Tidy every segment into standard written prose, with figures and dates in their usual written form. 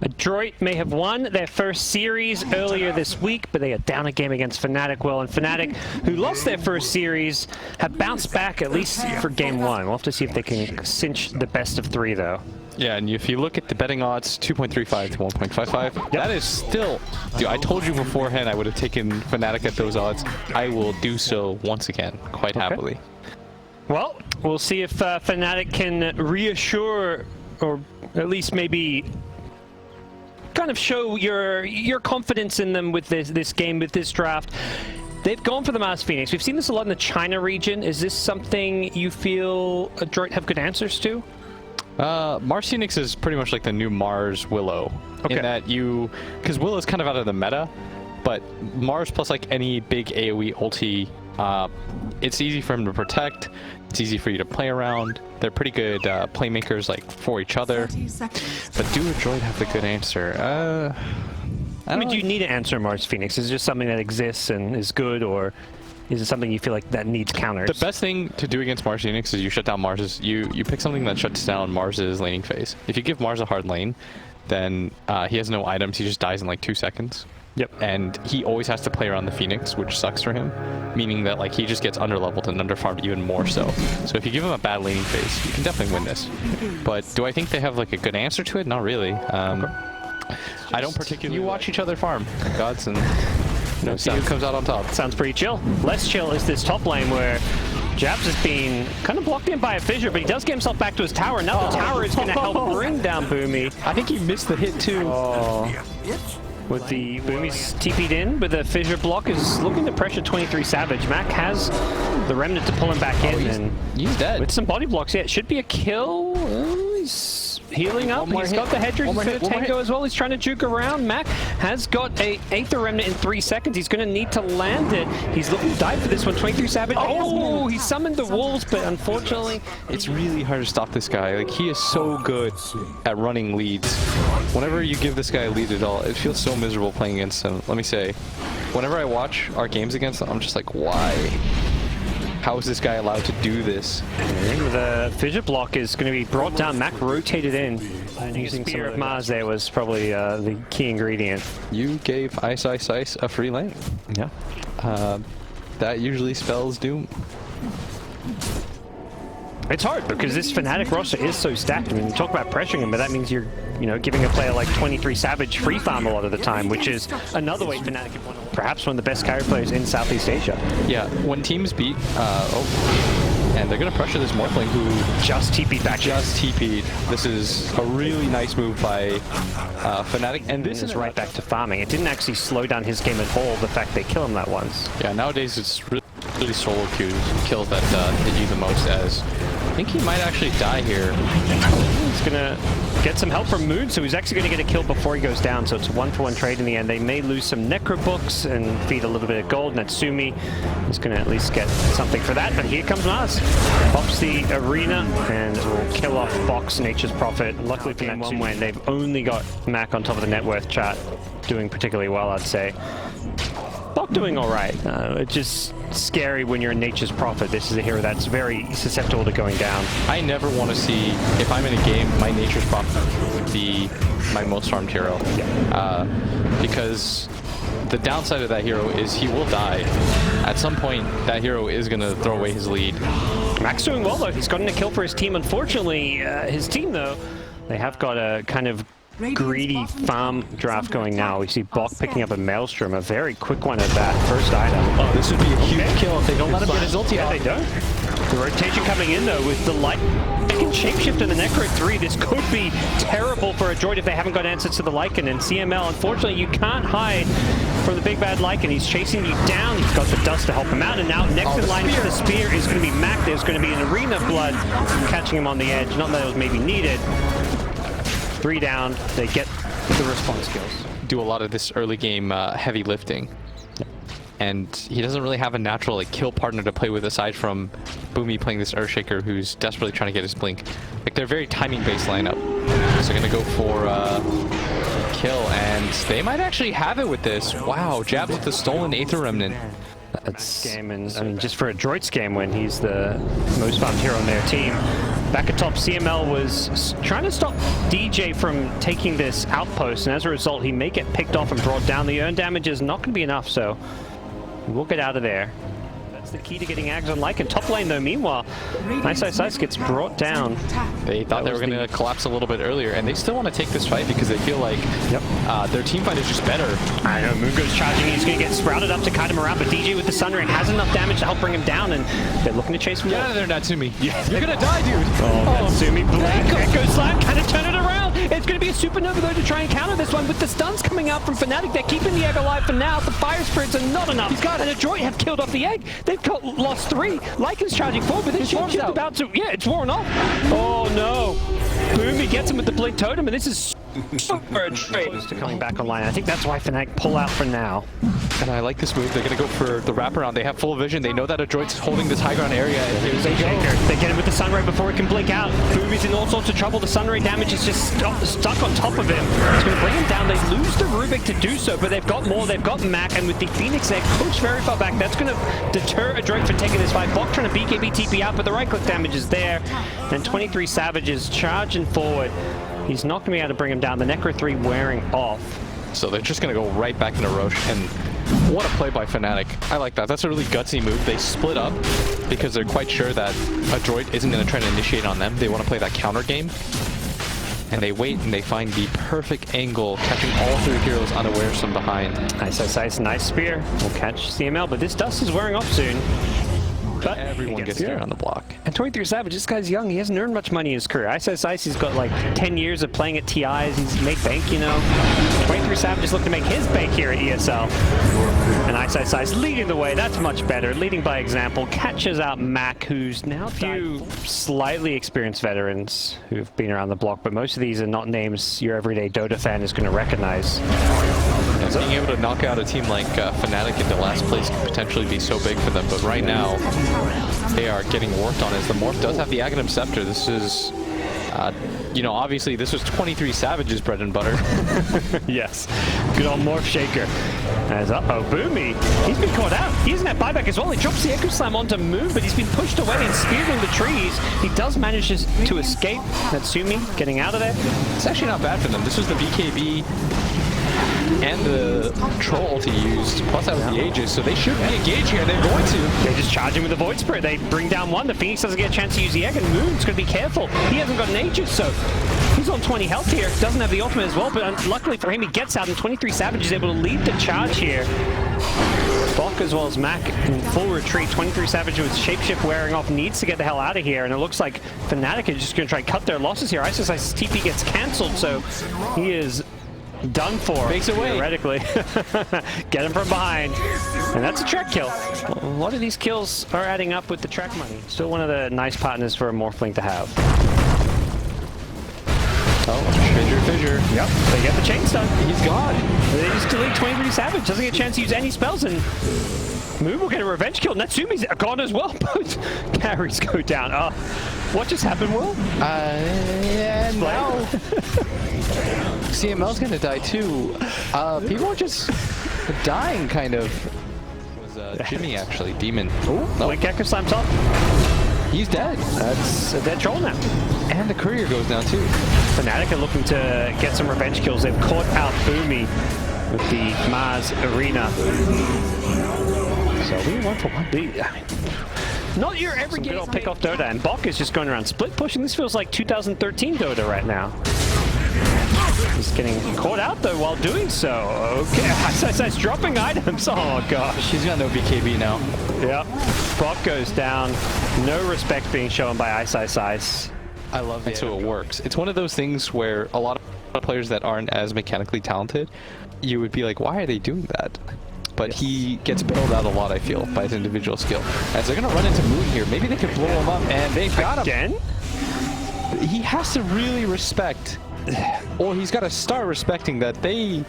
ADROIT may have won their first series earlier this week, but they are down a game against FNATIC. Well, and FNATIC, who lost their first series, have bounced back at least for game one. We'll have to see if they can cinch the best of three, though. Yeah, and if you look at the betting odds, 2.35 to 1.55, that is still... Dude, I told you beforehand I would have taken FNATIC at those odds. I will do so once again, quite happily. Well, we'll see if FNATIC can reassure, or at least maybe kind of show your confidence in them with this game, with this draft. They've gone for the Mars Phoenix. We've seen this a lot in the China region. Is this something you feel ADROIT have good answers to? Mars Phoenix is pretty much like the new Mars Willow. Okay. In that because Willow's kind of out of the meta, but Mars plus like any big AoE ulti, it's easy for him to protect. It's easy for you to play around. They're pretty good playmakers like for each other. But do ADROIT have the good answer? I mean, do you need to answer Mars Phoenix? Is it just something that exists and is good, or is it something you feel like that needs counters? The best thing to do against Mars Phoenix is you shut down Mars's... You pick something that shuts down Mars's laning phase. If you give Mars a hard lane, then he has no items. He just dies in like 2 seconds. Yep. And he always has to play around the Phoenix, which sucks for him. Meaning that like he just gets underleveled and underfarmed even more so. So if you give him a bad laning phase, you can definitely win this. But do I think they have like a good answer to it? Not really. I don't particularly... You watch each other farm, gods, and... see who comes out on top. Sounds pretty chill. Less chill is this top lane where Jabs has been kind of blocked in by a fissure, but he does get himself back to his tower. Now the tower is going to help bring down Boomy. I think he missed the hit too. With the Boomy's TP'd in, but the fissure block is looking to pressure 23 Savage. Mac has the remnant to pull him back in. And he's dead. With some body blocks, yeah, it should be a kill. He's healing up. He's got the Hedrick. He's got a Tango as well. He's trying to juke around. Mac has got a Aether Remnant in 3 seconds. He's going to need to land it. He's looking to die for this one. 23 Savage. Oh, he summoned the wolves, but unfortunately... It's really hard to stop this guy. Like, he is so good at running leads. Whenever you give this guy a lead at all, it feels so miserable playing against him. Let me say, whenever I watch our games against him, I'm just like, why? How is this guy allowed to do this? The fissure block is going to be brought down. Mac rotated in. Using Spear of Mars there was probably the key ingredient. You gave Ice a free lane. Yeah. That usually spells doom. It's hard because this FNATIC roster is so stacked. I mean, you talk about pressuring him, but that means you're, giving a player like 23 Savage free farm a lot of the time, which is another way FNATIC have won. Perhaps one of the best carry players in Southeast Asia. Yeah, when teams beat, and they're going to pressure this Morphling who just TP'd back. Just TP'd. This is a really nice move by FNATIC, and this is right back to farming. It didn't actually slow down his game at all, the fact they kill him that once. Yeah, nowadays it's really solo kills that hit you the most, as I think he might actually die here. He's gonna get some help from Moon, so he's actually gonna get a kill before he goes down, so it's a 1-for-1 trade in the end. They may lose some Necro books and feed a little bit of gold. Natsumi is gonna at least get something for that, but here comes Mars. Pops the arena and will kill off Box, Nature's Prophet. Luckily for that one when they've only got Mac on top of the net worth chart, doing particularly well, I'd say. Bok doing all right. It's just scary when you're in Nature's Prophet. This is a hero that's very susceptible to going down. I never want to see, if I'm in a game, my Nature's Prophet would be my most farmed hero. Yeah. Because the downside of that hero is he will die. At some point, that hero is going to throw away his lead. Mac's doing well, though. He's gotten a kill for his team. Unfortunately, his team, though, they have got a kind of greedy farm draft going now. We see Bok picking up a Maelstrom, a very quick one at that first item. Oh, this would be a huge kill if they don't let him get his ulti off. They don't. The rotation coming in though with the light. They can shapeshift in the Necro 3. This could be terrible for ADROIT if they haven't got answers to the Lycan. And CML, unfortunately, you can't hide from the big bad Lycan. He's chasing you down. He's got the dust to help him out. And now next in line for the spear is going to be Mac. There's going to be an Arena Blood catching him on the edge. Not that it was maybe needed. 3 down, they get the response skills. Do a lot of this early game heavy lifting. And he doesn't really have a natural kill partner to play with aside from Boomy playing this Earthshaker who's desperately trying to get his blink. Like, they're a very timing-based lineup. So they're going to go for kill, and they might actually have it with this. Wow, Jabs with the stolen Aether Remnant. That's game, and I mean, just for ADROIT's game when he's the most farmed hero on their team. Back atop, CML was trying to stop DJ from taking this outpost, and as a result, he may get picked off and brought down. The earn damage is not going to be enough, so we'll get out of there. That's the key to getting Ags on Lycan. Top lane, though, meanwhile, Ice gets brought down. They thought they were going to collapse a little bit earlier, and they still want to take this fight because they feel like their team fight is just better. I know, Moon goes charging. He's going to get sprouted up to kite him around, but DJ with the Sunray has enough damage to help bring him down, and they're looking to chase him. Get out of there, Natsumi. You're going to die, dude. Natsumi, Blink, Echo Slam, kind of turn it around. It's going to be a supernova, though, to try and counter this one. With the stuns coming out from FNATIC, they're keeping the egg alive for now. The fire spirits are not enough. He's got an ADROIT have killed off the egg. They've lost 3. Lycan's charging forward, but this ship's about to... Yeah, it's worn off. Oh, no. Boomy gets him with the Blink Totem, and this is super ADROIT. Coming back online. I think that's why FNATIC pull out for now. And I like this move. They're going to go for the wraparound. They have full vision. They know that ADROIT's holding this high ground area. They get him with the Sunray before he can blink out. Boomy's in all sorts of trouble. The Sunray damage is just stuck on top of him. It's going to bring him down. They lose the Rubik to do so, but they've got more. They've got Mac, and with the Phoenix, they're pushed very far back. That's going to deter ADROIT from taking this fight. Bok trying to BKB TP out, but the right-click damage is there. And 23 Savages charging forward. He's not going to be able to bring him down. The Necro 3 wearing off. So they're just going to go right back into Roche, and what a play by FNATIC. I like that. That's a really gutsy move. They split up because they're quite sure that ADROIT isn't going to try to initiate on them. They want to play that counter game. And they wait, and they find the perfect angle, catching all 3 heroes unawares from behind. Nice spear. We'll catch CML, but this dust is wearing off soon. But everyone gets there on the block. And 23 Savage, this guy's young. He hasn't earned much money in his career. Ice, he's got like 10 years of playing at TIs. He's made bank, you know. 23 Savage is looking to make his bank here at ESL. And Ice leading the way. That's much better. Leading by example. Catches out Mac, who's now a few slightly experienced veterans who've been around the block, but most of these are not names your everyday Dota fan is going to recognize. And being able to knock out a team like FNATIC into last place could potentially be so big for them, but right now they are getting worked on as the Morph does have the Aghanim Scepter. This is, you know, obviously this was 23 Savage's bread and butter. Yes, good old Morph Shaker. As Boomy, he's been caught out. He doesn't have buyback as well. He drops the Echo Slam onto Moon, but he's been pushed away and speared in the trees. He does manage to escape. Natsumi getting out of there. It's actually not bad for them. This was the BKB and the troll to use, plus that was the Aegis, so they should be engaged here, and they're going to. They just charge him with the Void Spirit. They bring down one. The Phoenix doesn't get a chance to use the egg, and Moon's going to be careful. He hasn't got an Aegis, so he's on 20 health here. Doesn't have the ultimate as well, but luckily for him, he gets out, and 23 Savage is able to lead the charge here. Bok as well as Mac in full retreat. 23 Savage with Shapeshift wearing off needs to get the hell out of here, and it looks like FNATIC is just going to try and cut their losses here. Ice's TP gets cancelled, so he is done for. Makes it theoretically. Get him from behind. And that's a track kill. A lot of these kills are adding up with the track money. Still one of the nice partners for a Morphling to have. Oh, Fissure. Yep, they get the chain stun. He's gone. They just delete 23 Savage. Doesn't get a chance to use any spells, and Moon will get a revenge kill. Natsumi's gone as well. Both carries go down. What just happened, Will? Yeah, now CML's gonna die too. People are just dying, kind of. It was Jimmy, actually. Demon. Oh, no. Like Echo Slam top. He's dead. That's a dead troll now. And the courier goes down too. FNATIC are looking to get some revenge kills. They've caught out Boomy with the Mars Arena. So we 1 for 1 lead. I mean, not your every good old pick off Dota, and Bok is just going around split pushing. This feels like 2013 Dota right now. He's getting caught out though while doing so. Okay, Ice dropping items. Oh gosh. He's got no BKB now. Yep. Bok goes down. No respect being shown by Ice. I love it. So it works. It's one of those things where a lot of players that aren't as mechanically talented, you would be like, why are they doing that? But he gets bailed out a lot, I feel, by his individual skill. As they're going to run into Moon here, maybe they could blow him up, and they've got him. Again? He has to really respect, or he's got to start respecting that they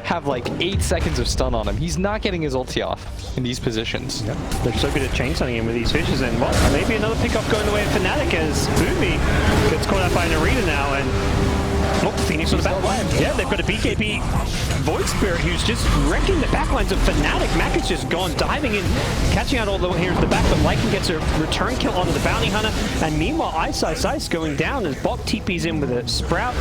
have like 8 seconds of stun on him. He's not getting his ulti off in these positions. Yep. They're so good at chain stunning him with these fishes, and well, maybe another pickoff going the way of FNATIC as Boomy gets caught out by an arena now, and Oh, Phoenix on the back line. Yeah, they've got a BKB Void Spirit who's just wrecking the backlines of FNATIC. Mac has just gone diving in, catching out all the way here at the back, but Lycan gets a return kill onto the Bounty Hunter. And meanwhile, Ice going down as Bot TP's in with a Sprout.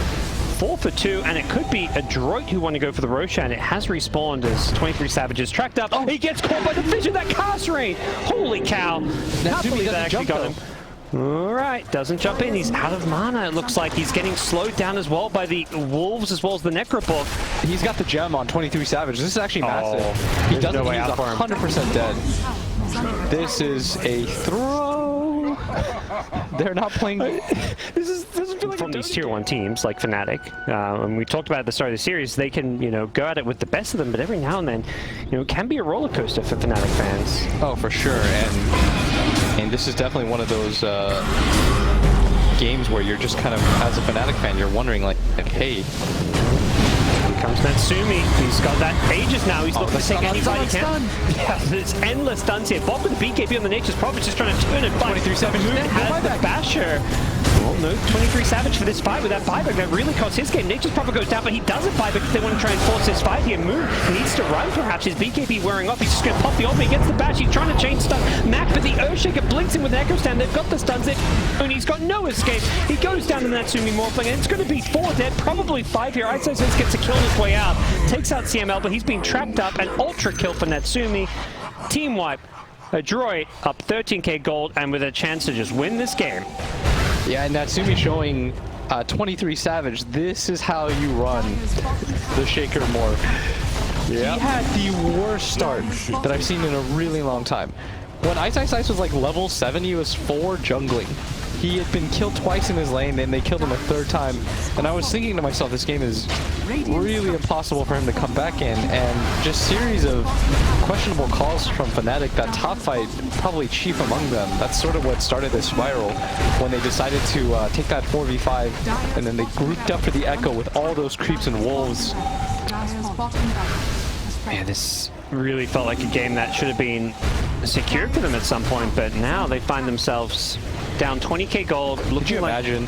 4 for 2, and it could be ADROIT who want to go for the Roshan. It has respawned as 23 Savages tracked up. Oh, he gets caught by the vision, that cast rain! Holy cow! Not believe that actually got him. Alright, doesn't jump in. He's out of mana, it looks like. He's getting slowed down as well by the Wolves as well as the Necrobook. He's got the gem on 23 Savage. This is actually massive. He doesn't, no way he's out for him. 100% dead. This is a throw. They're not playing. This doesn't feel like from these tier 1 teams like FNATIC. And we talked about at the start of the series, they can, you know, go at it with the best of them, but every now and then, you know, it can be a roller coaster for FNATIC fans. Oh, for sure. And this is definitely one of those games where you're just kind of, as a FNATIC fan, you're wondering like hey. Here comes Natsumi. He's got that Aegis now. He's looking to take anybody he can. Yeah, there's endless stuns here. Bob with the BKB on the Nature's Prophet just trying to turn and fight. 23 Savage has the Basher. Well, no, 23 Savage for this fight with that buyback. That really costs his game. Nature's Prophet goes down, but he doesn't buy because they want to try and force this fight here. Moon needs to run, perhaps. His BKB wearing off. He's just going to pop the ult, but he gets the Bash. He's trying to chain stun Mac, but the Earthshaker blinks him with an Echo Stand. They've got the stuns there, and he's got no escape. He goes down to the Natsumi Morphling, and it's going to be 4 dead, probably 5 here. I'd say Sense gets a kill on his way out. Takes out CML, but he's been trapped up. An ultra kill for Natsumi. Team wipe. ADROIT up 13k gold, and with a chance to just win this game. Yeah, and Natsumi showing 23 Savage. This is how you run the Shaker morph. Yep. He had the worst start that I've seen in a really long time. When Ice was like level 7, he was 4 jungling. He had been killed twice in his lane, then they killed him a 3rd time. And I was thinking to myself, this game is really impossible for him to come back in. And just series of questionable calls from FNATIC. That top fight, probably chief among them. That's sort of what started this spiral when they decided to take that 4v5. And then they grouped up for the Echo with all those creeps and wolves. Man, this really felt like a game that should have been secured for them at some point, but now they find themselves down 20k gold. Could you imagine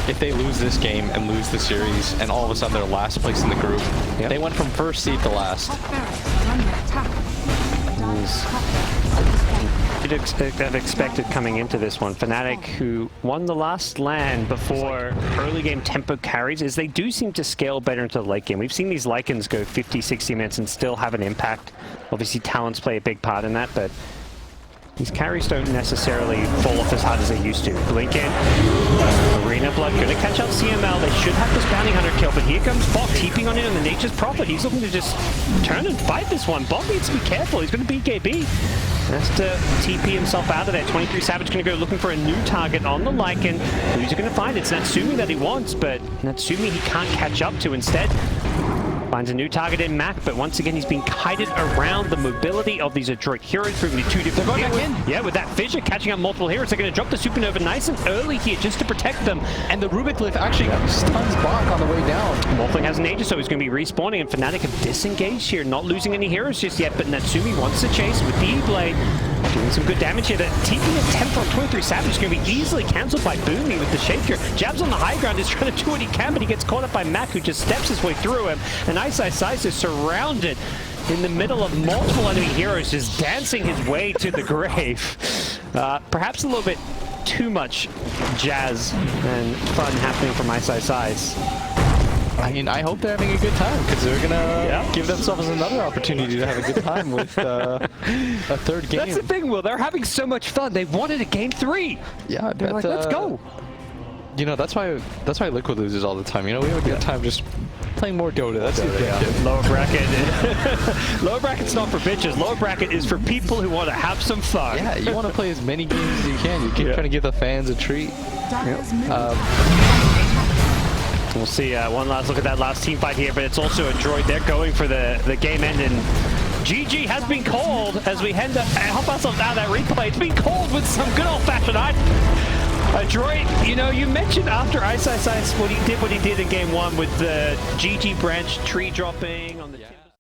if they lose this game and lose the series and all of a sudden they're last place in the group? Yep. They went from first seed to last. You'd have expected coming into this one. FNATIC, who won the last LAN before early game tempo carries, is they do seem to scale better into the late game. We've seen these Lycans go 50, 60 minutes and still have an impact. Obviously talents play a big part in that, but these carries don't necessarily fall off as hard as they used to. Blink in. Arena Blood going to catch out CML. They should have this Bounty Hunter kill, but here comes Bot TPing on it on the Nature's Prophet. He's looking to just turn and fight this one. Bot needs to be careful. He's going to BKB. Has to TP himself out of there. 23 Savage going to go looking for a new target on the Lycan. Who's he going to find? It's Natsumi that he wants, but Natsumi he can't catch up to. Instead, finds a new target in Mac, but once again, he's been kited around the mobility of these ADROIT heroes, proving to 2 different heroes. Yeah, with that fissure, catching up multiple heroes. They're going to drop the Supernova nice and early here just to protect them. And the Rubik Glyph actually stuns Bach on the way down. Morphling has an Aegis, so he's going to be respawning, and FNATIC have disengaged here, not losing any heroes just yet, but Natsumi wants to chase with the E-Blade. Doing some good damage here. The TP attempt on 23 Savage is going to be easily cancelled by Boomy with the Shaker. Jabs on the high ground, is trying to do what he can, but he gets caught up by Mac, who just steps his way through him. And Ice is surrounded in the middle of multiple enemy heroes, just dancing his way to the grave. Perhaps a little bit too much jazz and fun happening from Ice. I mean, I hope they're having a good time, because they're going to give themselves another opportunity to have a good time with a 3rd game. That's the thing, Will. They're having so much fun. They wanted a game 3. Yeah, I bet. They're like, let's go. You know, that's why Liquid loses all the time. You know, we have a good time just playing more Dota. That's the objective. Lower bracket. Lower bracket's not for bitches. Lower bracket is for people who want to have some fun. Yeah, you want to play as many games as you can. You keep trying to give the fans a treat. We'll see one last look at that last team fight here, but it's also ADROIT. They're going for the game end, and GG has been called as we help ourselves out of that replay. It's been called with some good old-fashioned ADROIT, you know, you mentioned after Ice what he did in game 1 with the GG branch tree dropping on the